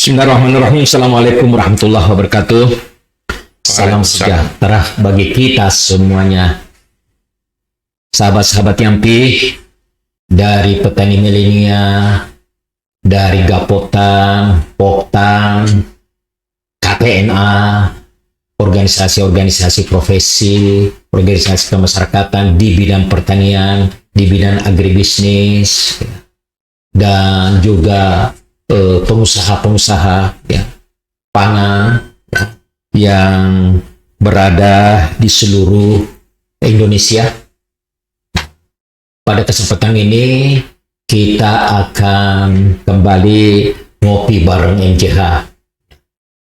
Bismillahirrahmanirrahim. Assalamualaikum warahmatullahi wabarakatuh. Salam sejahtera bagi kita semuanya. Sahabat-sahabat Yampi, dari petani milenial, dari Gapotang, Poktang, KPNA, organisasi-organisasi profesi, organisasi kemasyarakatan di bidang pertanian, di bidang agribisnis, dan juga pengusaha-pengusaha ya, pangan ya, yang berada di seluruh Indonesia. Pada kesempatan ini kita akan kembali ngopi bareng MCH,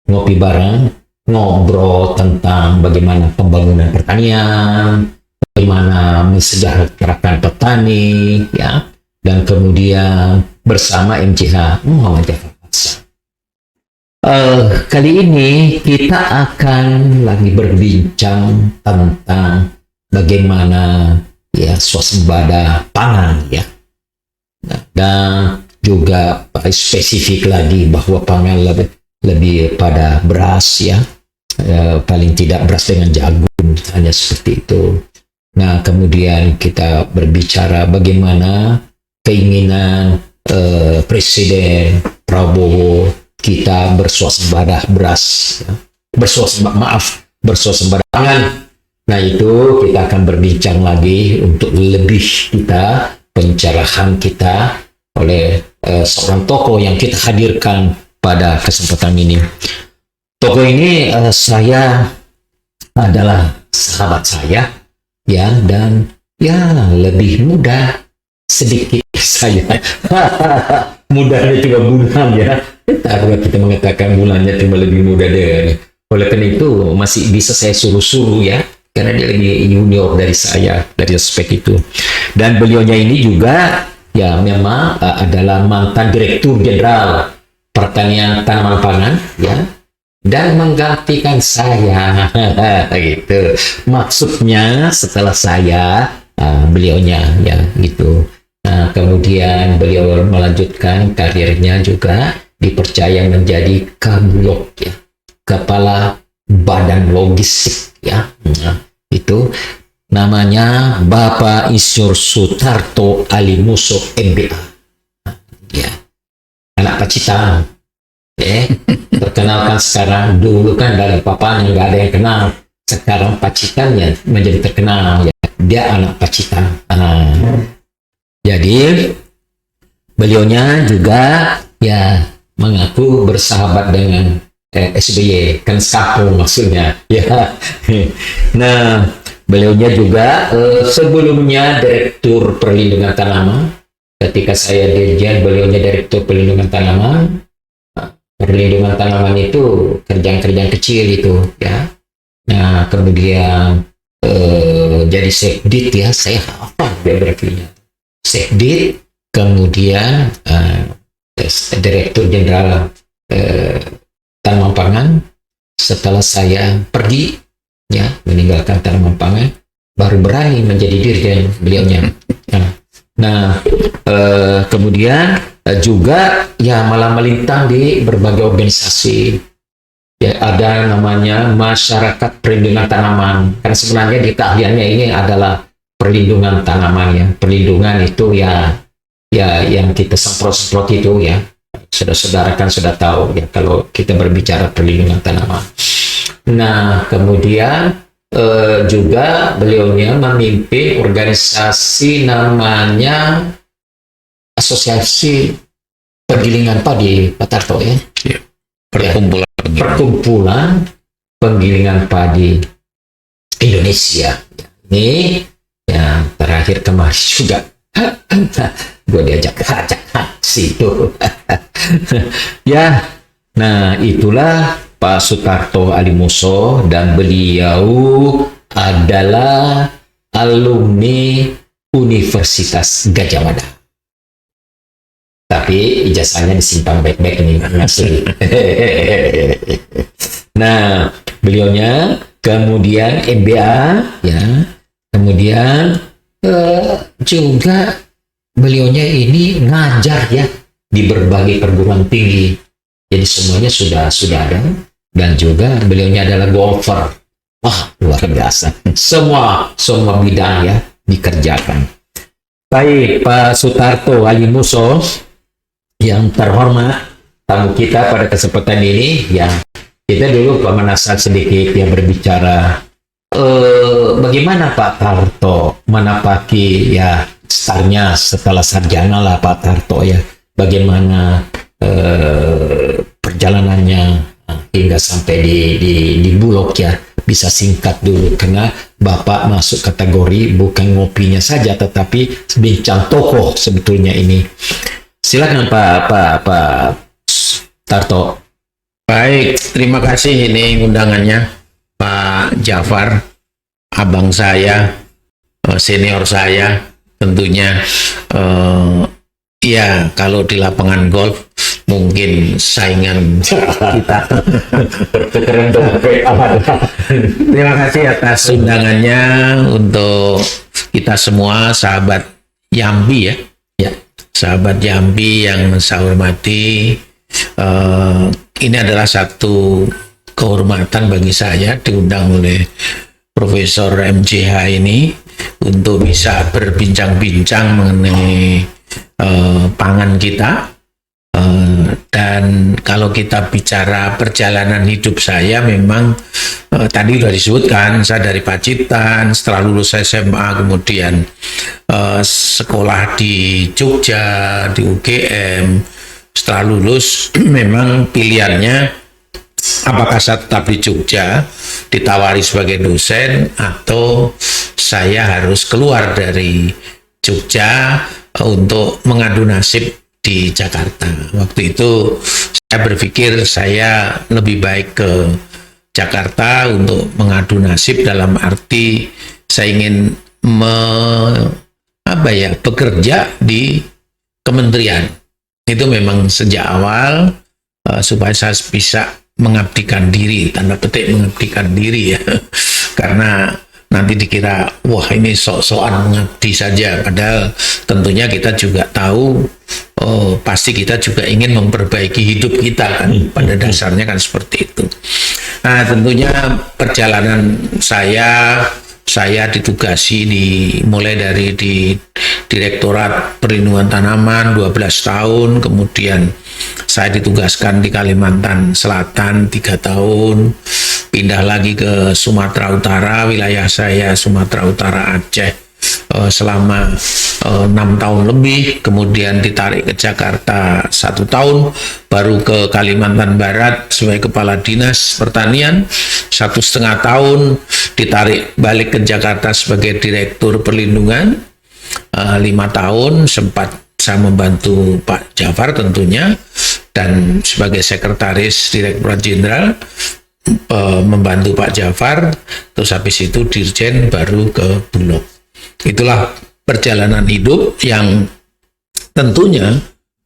ngopi bareng, ngobrol tentang bagaimana pembangunan pertanian, bagaimana mensejahterakan petani, ya, dan kemudian bersama MCH Muhammad Jafar Hasan. Kali ini kita akan lagi berbincang tentang bagaimana ya swasembada pangan ya. Nah, dan juga spesifik lagi bahwa pangan lebih pada beras ya. Paling tidak beras dengan jagung hanya seperti itu. Nah, kemudian kita berbicara bagaimana keinginan Presiden Prabowo kita bersuasembada beras, ya. bersuasembada pangan. Nah, itu kita akan berbincang lagi untuk lebih kita pencerahan kita oleh seorang tokoh yang kita hadirkan pada kesempatan ini. Tokoh ini saya adalah sahabat saya, ya, dan ya lebih muda sedikit saya. Mudanya cuma bulan ya. Karena kita mengatakan bulannya cuma lebih muda dia. Oleh karena itu masih bisa saya suruh-suruh ya. Karena dia lebih junior dari saya dari aspek itu. Dan beliaunya ini juga ya memang adalah mantan Direktur Jenderal Pertanian Tanaman Pangan ya. Dan menggantikan saya gitu. Maksudnya setelah saya beliaunya ya gitu. Nah, kemudian beliau melanjutkan karirnya juga dipercaya menjadi Kabulok ya, Kepala Badan Logistik ya. Nah, itu namanya Bapak Insinyur Sutarto Alimuso MBA. Ya. Anak Pacitan. Terkenalkan sekarang, dulu kan dari papanya nggak ada yang kenal. Sekarang Pacitannya menjadi terkenal ya. Dia anak Pacitan. Jadi beliaunya juga ya mengaku bersahabat dengan SBY, kan sekampung maksudnya ya. Nah, beliaunya juga sebelumnya Direktur Perlindungan Tanaman. Ketika saya dirjen, beliaunya Direktur Perlindungan Tanaman. Perlindungan tanaman itu kerjaan-kerjaan kecil itu ya. Nah, kemudian jadi Sekdit ya, saya hafal biografinya. Sekdit, kemudian Direktur Jenderal Tanaman Pangan. Setelah saya pergi ya meninggalkan tanaman pangan, baru berani menjadi dirjen beliaunya. Nah, kemudian juga ya malah melintang di berbagai organisasi. Ya, ada namanya Masyarakat Perlindungan Tanaman. Karena sebenarnya di keahliannya ini adalah perlindungan tanaman ya. Perlindungan itu ya yang kita semprot-semprot itu ya. Saudara-saudara kan sudah tahu ya kalau kita berbicara perlindungan tanaman. Nah, kemudian juga beliaunya memimpin organisasi namanya Asosiasi Penggilingan Padi Pak Tarto ya. Perkumpulan Penggilingan Padi Indonesia. Ini yang terakhir kemarin juga gue diajak situ. Ya, nah itulah Pak Sutarto Alimuso, dan beliau adalah alumni Universitas Gadjah Mada. Tapi ijazahnya disimpan baik-baik nih, asli. Nah, beliaunya kemudian MBA ya, kemudian juga beliaunya ini ngajar ya di berbagai perguruan tinggi Jadi semuanya sudah ada, dan juga beliaunya adalah golfer. Wah, luar biasa. Semua bidang ya dikerjakan. Baik, Pak Sutarto Hajimuso yang terhormat, tamu kita pada kesempatan ini, ya kita dulu pemanasan sedikit yang berbicara bagaimana Pak Tarto menapaki ya startnya setelah sarjana lah Pak Tarto ya, bagaimana perjalanannya hingga sampai di Bulog ya. Bisa singkat dulu, karena Bapak masuk kategori bukan ngopinya saja tetapi bincang tokoh sebetulnya ini. Silakan Pak Tarto. Baik, terima kasih ini undangannya Pak Jafar, abang saya, senior saya tentunya. Ya, kalau di lapangan golf mungkin saingan kita. Terima kasih atas undangannya untuk kita semua sahabat Yambi ya. Ya, sahabat Yambi yang saya hormati. Ini adalah satu kehormatan bagi saya diundang oleh Profesor MJH ini untuk bisa berbincang-bincang mengenai pangan kita. Dan kalau kita bicara perjalanan hidup saya, memang tadi sudah disebutkan, saya dari Pacitan, setelah lulus SMA kemudian sekolah di Jogja, di UGM. Setelah lulus memang pilihannya apakah saya tetap di Jogja ditawari sebagai dosen, atau saya harus keluar dari Jogja untuk mengadu nasib di Jakarta. Waktu itu saya berpikir saya lebih baik ke Jakarta untuk mengadu nasib, dalam arti saya ingin bekerja di kementerian. Itu memang sejak awal supaya saya bisa mengabdikan diri, tanda petik mengabdikan diri ya. Karena nanti dikira, wah ini sok-sokan mengabdi saja, padahal tentunya kita juga tahu, pasti kita juga ingin memperbaiki hidup kita kan, pada dasarnya kan seperti itu. Nah, tentunya perjalanan saya ditugasi mulai dari di Direktorat Perlindungan Tanaman 12 tahun, kemudian saya ditugaskan di Kalimantan Selatan 3 tahun, pindah lagi ke Sumatera Utara, wilayah saya Sumatera Utara Aceh selama 6 tahun lebih, kemudian ditarik ke Jakarta 1 tahun, baru ke Kalimantan Barat sebagai Kepala Dinas Pertanian 1,5 tahun, ditarik balik ke Jakarta sebagai Direktur Perlindungan 5 tahun, sempat saya membantu Pak Jafar tentunya, dan sebagai Sekretaris Direktorat Jenderal membantu Pak Jafar, terus habis itu Dirjen, baru ke Bulog. Itulah perjalanan hidup yang tentunya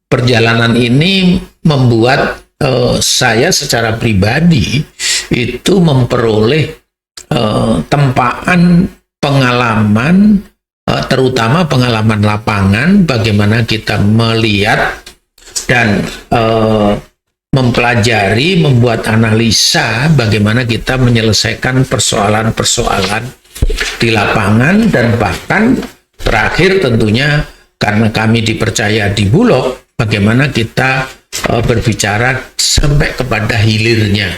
perjalanan ini membuat saya secara pribadi itu memperoleh tempaan pengalaman, terutama pengalaman lapangan, bagaimana kita melihat dan mempelajari, membuat analisa bagaimana kita menyelesaikan persoalan-persoalan di lapangan, dan bahkan terakhir tentunya karena kami dipercaya di Bulog, bagaimana kita berbicara sampai kepada hilirnya.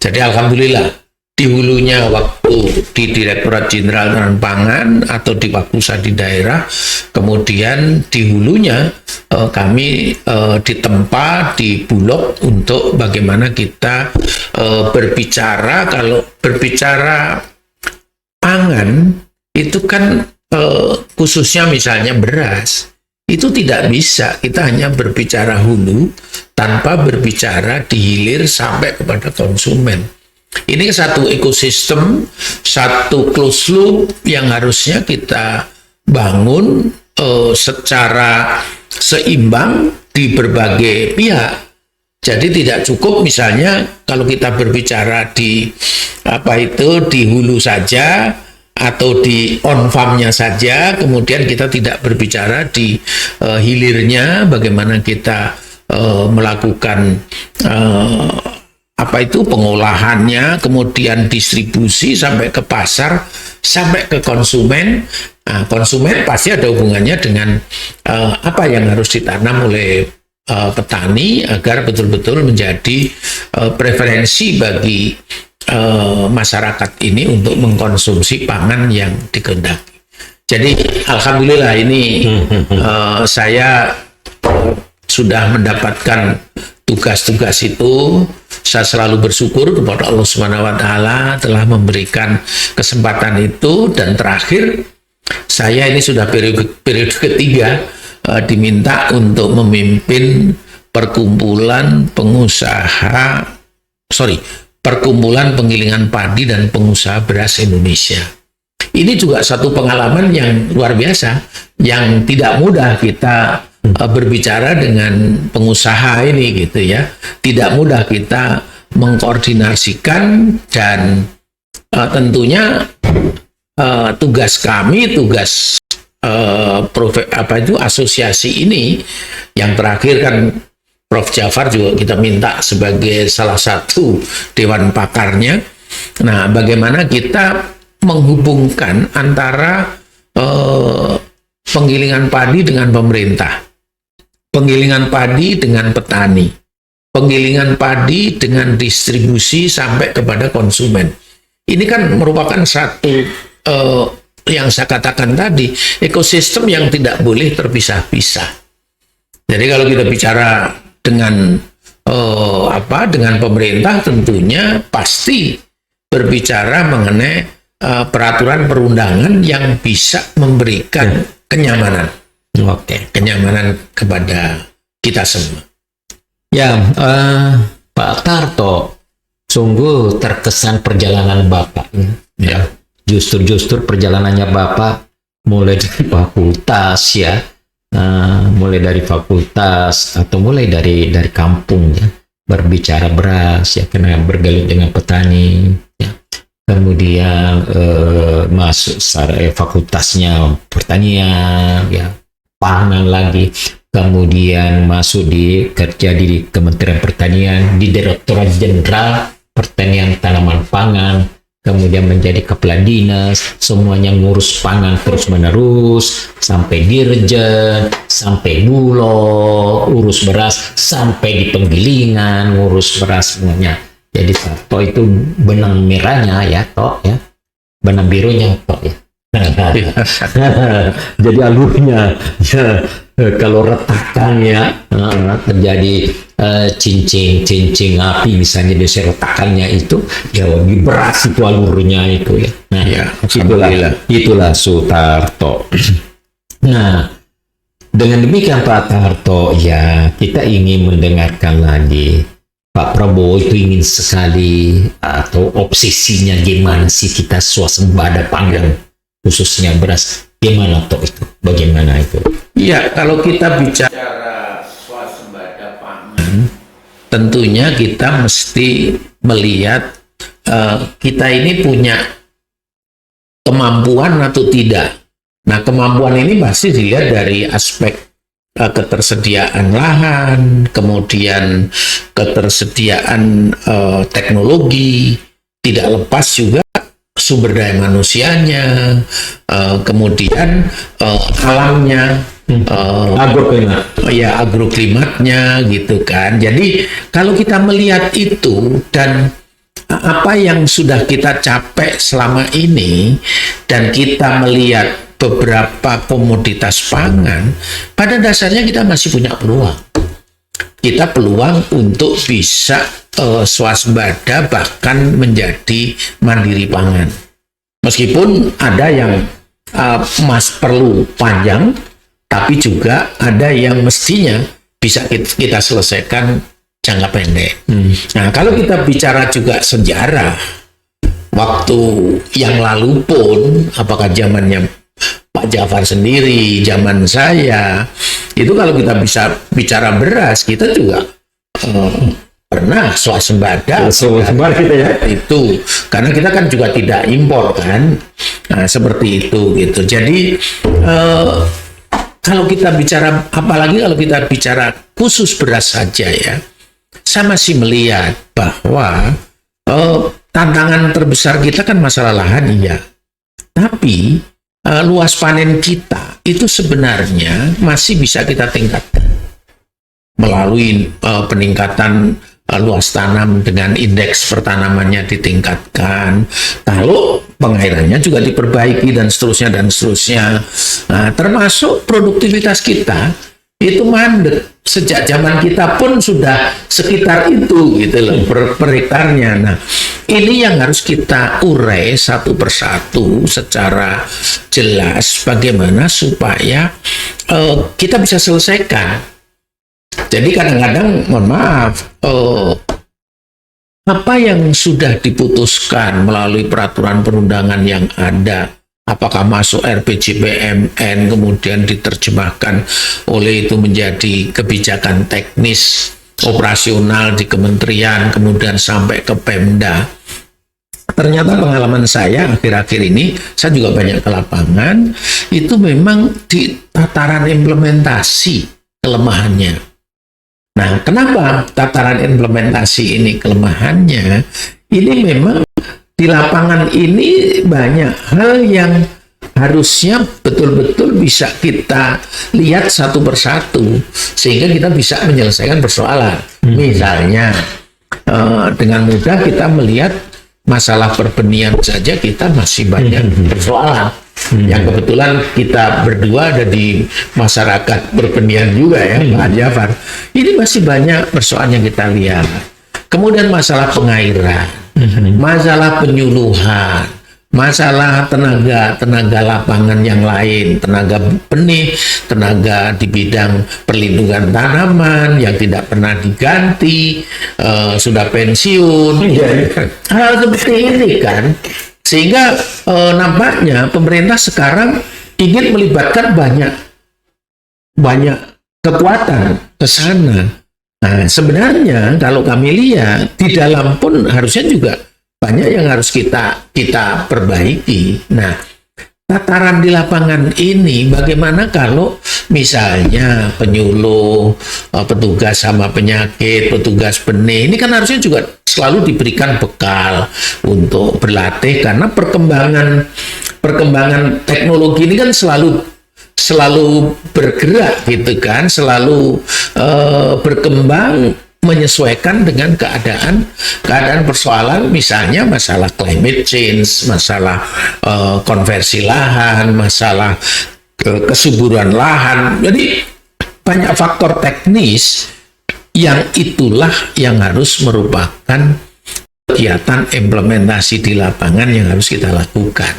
Jadi alhamdulillah di hulunya waktu di Direktorat Jenderal Tanaman Pangan atau di waktu saya di daerah, kemudian di hulunya kami ditempa di Bulog untuk bagaimana kita berbicara. Kalau berbicara pangan itu kan khususnya misalnya beras, itu tidak bisa kita hanya berbicara hulu tanpa berbicara di hilir sampai kepada konsumen. Ini satu ekosistem, satu closed loop yang harusnya kita bangun secara seimbang di berbagai pihak. Jadi tidak cukup misalnya kalau kita berbicara di di hulu saja atau di on farmnya saja, kemudian kita tidak berbicara di hilirnya, bagaimana kita melakukan pengolahannya, kemudian distribusi sampai ke pasar, sampai ke konsumen. Nah, konsumen pasti ada hubungannya dengan apa yang harus ditanam oleh petani agar betul-betul menjadi preferensi bagi masyarakat ini untuk mengkonsumsi pangan yang dikehendaki. Jadi alhamdulillah ini saya sudah mendapatkan tugas-tugas itu. Saya selalu bersyukur kepada Allah Subhanahu wa taala telah memberikan kesempatan itu, dan terakhir saya ini sudah periode ketiga diminta untuk memimpin perkumpulan penggilingan padi dan pengusaha beras Indonesia. Ini juga satu pengalaman yang luar biasa, yang tidak mudah kita berbicara dengan pengusaha ini gitu ya. Tidak mudah kita mengkoordinasikan, dan tentunya tugas kami, asosiasi ini yang terakhir kan Prof. Jafar juga kita minta sebagai salah satu dewan pakarnya. Nah, bagaimana kita menghubungkan antara penggilingan padi dengan pemerintah, penggilingan padi dengan petani, penggilingan padi dengan distribusi sampai kepada konsumen. Ini kan merupakan satu yang saya katakan tadi, ekosistem yang tidak boleh terpisah-pisah. Jadi kalau kita bicara dengan dengan pemerintah, tentunya pasti berbicara mengenai peraturan perundangan yang bisa memberikan kenyamanan. Kenyamanan kepada kita semua. Ya, Pak Tarto, sungguh terkesan perjalanan Bapak. Ya. Justru perjalanannya Bapak mulai dari fakultas ya, mulai dari fakultas atau mulai dari kampung ya, berbicara beras ya, karena bergelut dengan petani ya. Kemudian masuk fakultasnya pertanian ya, pangan lagi, kemudian masuk kerja di Kementerian Pertanian di Direktorat Jenderal Pertanian Tanaman Pangan, kemudian menjadi kepala dinas, semuanya ngurus pangan terus-menerus, sampai dirjen, sampai bulog, urus beras, sampai di penggilingan, ngurus beras semuanya. Jadi Tarto itu benang merahnya ya, Tok ya, benang birunya Tok ya. Jadi alurnya ya, kalau retakannya terjadi cincin api misalnya, di retakannya itu ya di beras itu alurnya itu ya. Nah ya, itulah Sutarto. Nah, dengan demikian Pak Tarto ya, kita ingin mendengarkan lagi Pak Prabowo itu ingin sekali atau obsesinya gimana sih kita swasembada pangan, khususnya beras. Gimana toh itu? Bagaimana itu? Iya, kalau kita bicara swasembada pangan, tentunya kita mesti melihat kita ini punya kemampuan atau tidak. Nah, kemampuan ini pasti dilihat dari aspek ketersediaan lahan, kemudian ketersediaan teknologi, tidak lepas juga sumber daya manusianya, kemudian alamnya, agroklimatnya gitu kan. Jadi kalau kita melihat itu dan apa yang sudah kita capai selama ini, dan kita melihat beberapa komoditas pangan, pada dasarnya kita masih punya peluang. Kita peluang untuk bisa swasembada, bahkan menjadi mandiri pangan. Meskipun ada yang perlu panjang, tapi juga ada yang mestinya bisa kita selesaikan jangka pendek. Nah, kalau kita bicara juga sejarah, waktu yang lalu pun, apakah zamannya Pak Jafar sendiri, zaman saya, itu kalau kita bisa bicara beras, kita juga pernah swasembada kita ya. Itu karena kita kan juga tidak impor kan. Nah, seperti itu gitu. Jadi kalau kita bicara, apalagi kalau kita bicara khusus beras saja ya, saya masih melihat bahwa tantangan terbesar kita kan masalah lahan, iya. Tapi luas panen kita itu sebenarnya masih bisa kita tingkatkan melalui peningkatan luas tanam dengan indeks pertanamannya ditingkatkan, kalau pengairannya juga diperbaiki dan seterusnya dan seterusnya. Nah, termasuk produktivitas kita itu mandek, sejak zaman kita pun sudah sekitar itu gitu loh per hektarnya. Nah, ini yang harus kita urai satu persatu secara jelas bagaimana supaya kita bisa selesaikan. Jadi kadang-kadang, mohon maaf, apa yang sudah diputuskan melalui peraturan perundangan yang ada, apakah masuk RPJMN, kemudian diterjemahkan oleh itu menjadi kebijakan teknis operasional di kementerian, kemudian sampai ke Pemda. Ternyata pengalaman saya akhir-akhir ini, saya juga banyak ke lapangan, itu memang di tataran implementasi kelemahannya. Nah, kenapa tataran implementasi ini kelemahannya? Ini memang di lapangan ini banyak hal yang harusnya betul-betul bisa kita lihat satu persatu sehingga kita bisa menyelesaikan persoalan. Misalnya dengan mudah kita melihat masalah perbenihan saja kita masih banyak persoalan. Yang kebetulan kita berdua ada di masyarakat perbenihan juga ya, Pak Jafar. Ini masih banyak persoalan yang kita lihat. Kemudian masalah pengairan, masalah penyuluhan, masalah tenaga lapangan yang lain, tenaga benih, tenaga di bidang perlindungan tanaman yang tidak pernah diganti, sudah pensiun. Hal seperti ini kan, sehingga nampaknya pemerintah sekarang ingin melibatkan banyak kekuatan ke sana. Nah, sebenarnya kalau kami lihat di dalam pun harusnya juga banyak yang harus kita perbaiki. Nah, tataran di lapangan ini bagaimana kalau misalnya penyuluh, petugas sama penyakit, petugas benih, ini kan harusnya juga selalu diberikan bekal untuk berlatih karena perkembangan teknologi ini kan selalu bergerak gitu kan, selalu berkembang menyesuaikan dengan keadaan persoalan, misalnya masalah climate change, masalah konversi lahan, masalah kesuburan lahan. Jadi banyak faktor teknis yang itulah yang harus merupakan kegiatan implementasi di lapangan yang harus kita lakukan.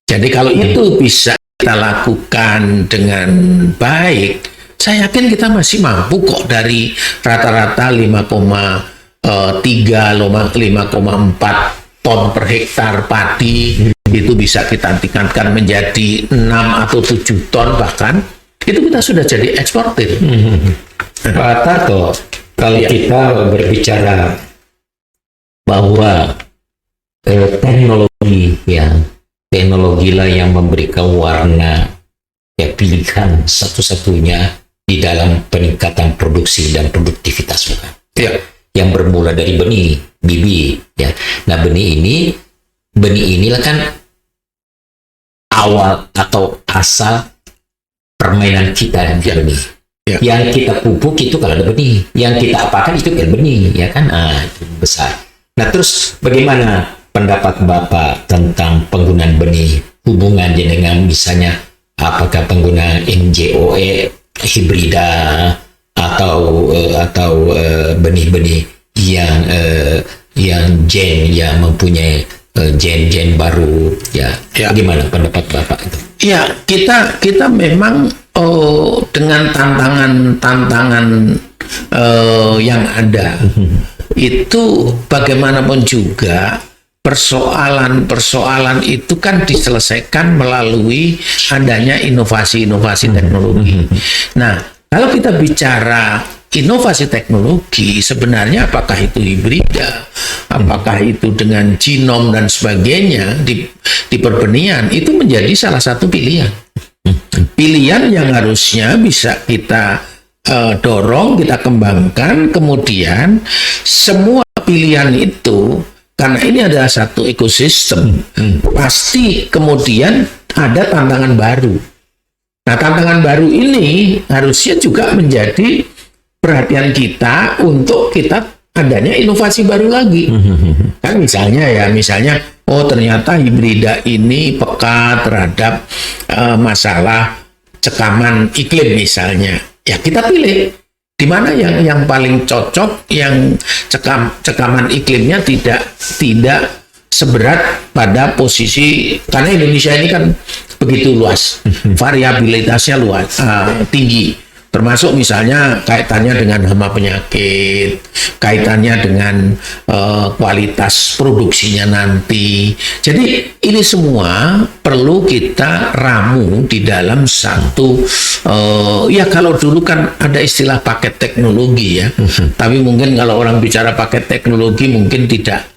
Jadi kalau itu bisa kita lakukan dengan baik, saya yakin kita masih mampu kok dari rata-rata 5,3, 5,4 ton per hektar padi, itu bisa kita tingkatkan menjadi 6 atau 7 ton bahkan, itu kita sudah jadi eksportir. Pak Tarto, kalau kita berbicara bahwa teknologilah yang memberikan warna pilihan satu-satunya di dalam peningkatan produksi dan produktivitas, bukan? Ya. Yang bermula dari benih, bibit, ya. Nah, benih inilah kan awal atau asal permainan kita di benih. Ya. Yang kita pupuk itu kalau ada benih, yang kita apakan itu kan benih, ya kan? Itu besar. Nah, terus bagaimana pendapat Bapak tentang penggunaan benih? Hubungannya dengan misalnya apakah penggunaan NJOE hibrida atau benih-benih yang mempunyai gen baru, ya. Gimana pendapat Bapak itu? Ya, kita memang dengan tantangan yang ada itu bagaimanapun juga persoalan itu kan diselesaikan melalui adanya inovasi-inovasi teknologi. Nah, kalau kita bicara inovasi teknologi, sebenarnya apakah itu hibrida, apakah itu dengan genom dan sebagainya di perbenihan, itu menjadi salah satu pilihan. Pilihan yang harusnya bisa kita dorong, kita kembangkan, kemudian semua pilihan itu, karena ini adalah satu ekosistem, pasti kemudian ada tantangan baru. Nah, tantangan baru ini harusnya juga menjadi perhatian kita untuk kita adanya inovasi baru lagi. Kan misalnya, oh ternyata hibrida ini peka terhadap masalah cekaman iklim misalnya. Ya kita pilih di mana yang paling cocok, yang cekaman iklimnya tidak seberat pada posisi, karena Indonesia ini kan begitu luas, variabilitasnya luas, tinggi. Termasuk misalnya kaitannya dengan hama penyakit, kaitannya dengan kualitas produksinya nanti. Jadi ini semua perlu kita ramu di dalam satu, ya kalau dulu kan ada istilah paket teknologi ya, tapi mungkin kalau orang bicara paket teknologi mungkin tidak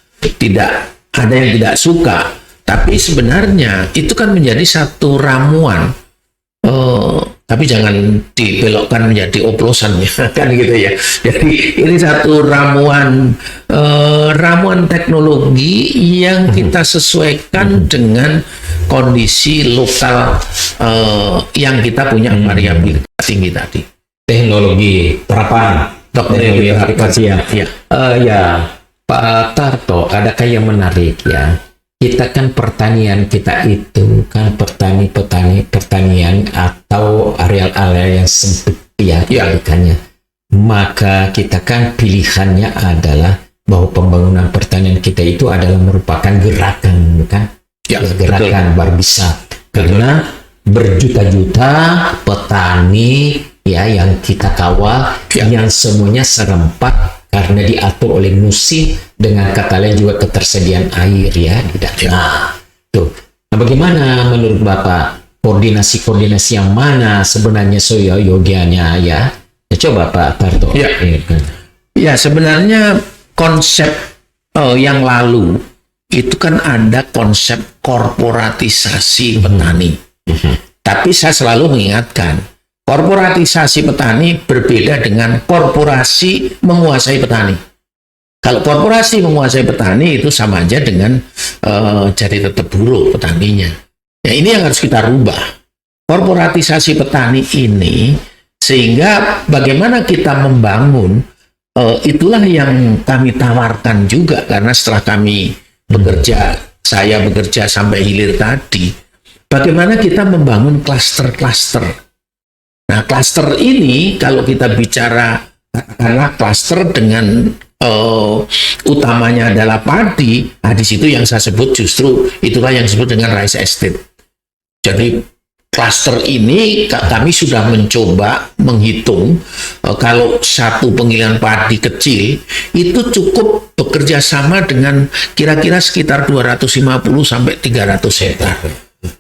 ada yang tidak suka. Tapi sebenarnya itu kan menjadi satu ramuan. Tapi jangan dibelokkan menjadi oplosan ya, kan gitu ya. Jadi ini satu ramuan teknologi yang kita sesuaikan dengan kondisi lokal yang kita punya variabilitas tinggi tadi. Teknologi terapan, teknologi aplikasi ya. Ya, Pak Tarto, adakah yang menarik ya? Kita kan pertanian kita itu kan pertanian atau areal-areal yang sempit ya ikannya. Maka kita kan pilihannya adalah bahwa pembangunan pertanian kita itu adalah merupakan gerakan, bukan? Ya, gerakan barbisa. Karena berjuta-juta petani ya yang kita kawal, yang semuanya serempak karena diatur oleh musim, dengan kata lain juga ketersediaan air ya di dalam. Tuh. Nah, bagaimana menurut Bapak koordinasi yang mana sebenarnya yogianya ya? Coba Pak Tarto. Ya, sebenarnya konsep yang lalu itu kan ada konsep korporatisasi petani. Tapi saya selalu mengingatkan, korporatisasi petani berbeda dengan korporasi menguasai petani. Kalau korporasi menguasai petani itu sama aja dengan jadi tetap buruh petaninya. Ya, ini yang harus kita rubah. Korporatisasi petani ini, sehingga bagaimana kita membangun, itulah yang kami tawarkan juga, karena setelah kami saya bekerja sampai hilir tadi, bagaimana kita membangun klaster-klaster. Nah, klaster ini kalau kita bicara karena klaster dengan utamanya adalah padi, nah di situ yang saya sebut justru itulah yang disebut dengan rice estate. Jadi klaster ini kami sudah mencoba menghitung kalau satu penggilingan padi kecil itu cukup bekerja sama dengan kira-kira sekitar 250 sampai 300 hektar.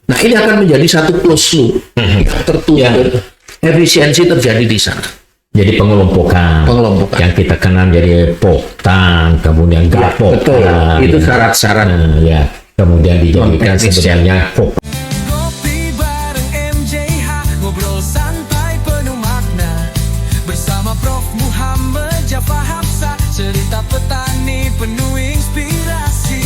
Nah, ini akan menjadi satu closed loop yang tertutup. Efisiensi terjadi di sana. Jadi pengelompokan yang kita kenal jadi poktang, kemudian gapok. Betul. Itu syarat-syarat. Ya. Kemudian dijadikan sebenarnya Kopi bareng MJH, ngobrol santai penuh makna. Bersama Prof. Muhammad Jafar Hapsa, cerita petani penuh inspirasi.